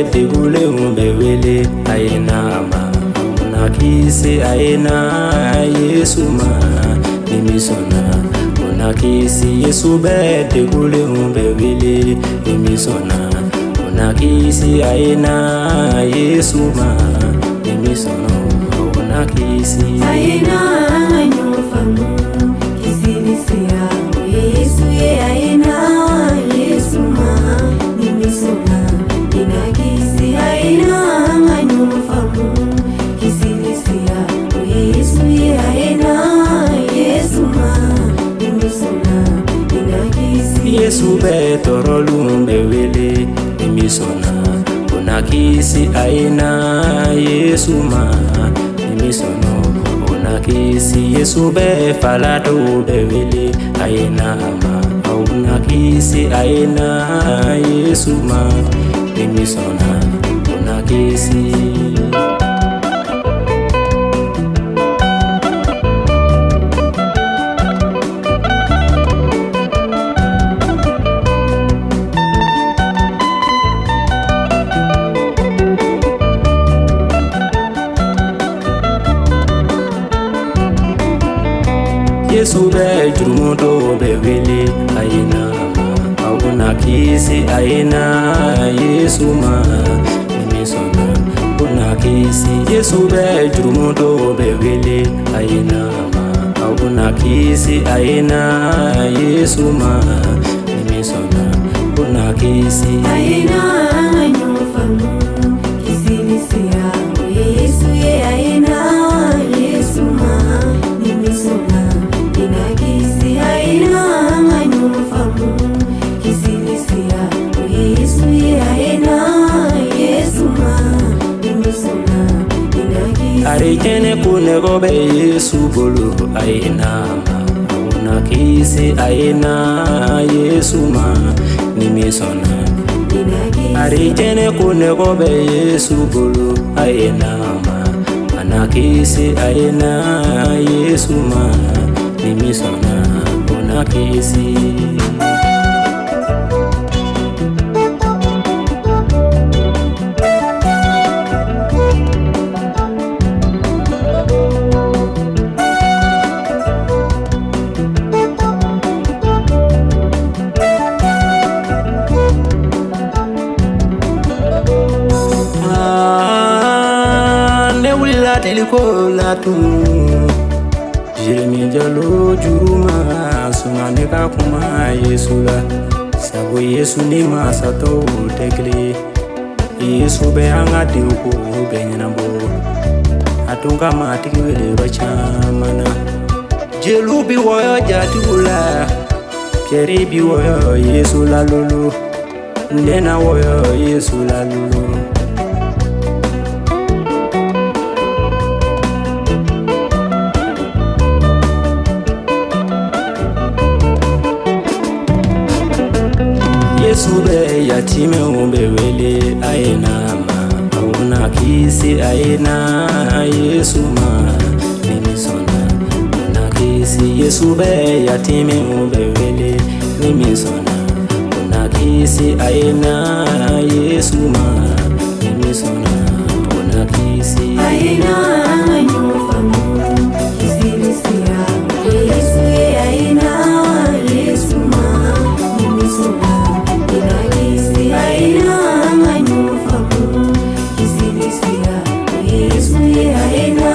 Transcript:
bede gule umbewele aina ma una kisi aina Yesu ma nimisona una kisi Yesu bede gule umbewele nimisona una kisi aina Yesu ma nimisona una kisi aina nyofamu kisilisia Yesu ye aina Yesu ma nimisona inakisi aina nyofamu kisilisia Yesu ye aina Yesu ma nimisona inakisi Yesu betoro lumbewele nimisona una kisi aina Yesu ma nimisona una kisi Yesu be falado bewele aina ma una kisi aina Yesu ma nimisona una kisi Yesu be jumudo be wili aina ma una kisi aina Yesu ma nimisona una kisi Yesu be jumudo be wili aina ma una kisi aina Yesu ma nimisona una kisi aina nyofamu kisilisia Yesu ye aina Yesu ma nimisona inakisi aina nyofamu kisilisia Yesu ye aina Yesu ma nimisona inakisi arikene kunego be Yesu bolo aina ma una kisi aina Yesu ma nimisona arikene kunego be Yesu bolo aina ma anakisi aina Yesu ma nimisona una kisi teliko latu Jeremi jalo juruma sungane ka kuma Yesu la sabo Yesu ni masato tekle Yesu be anga diuko be nyambo atunga matiki wele bachamana jelubi woyo jatula keri bi woyo Yesu la lulu ndena woyo Yesu la lulu Yesu be yatime umbewele aina ma una kisi aina Yesu ma nimisona una kisi Yesu be yatime umbewele nimisona una kisi aina Yesu ma nimisona una kisi aina nyofamu kisilisia Yesu ye aina Yesu ma nimisona inakisi aina nyofamu kisilisia Yesu ye aina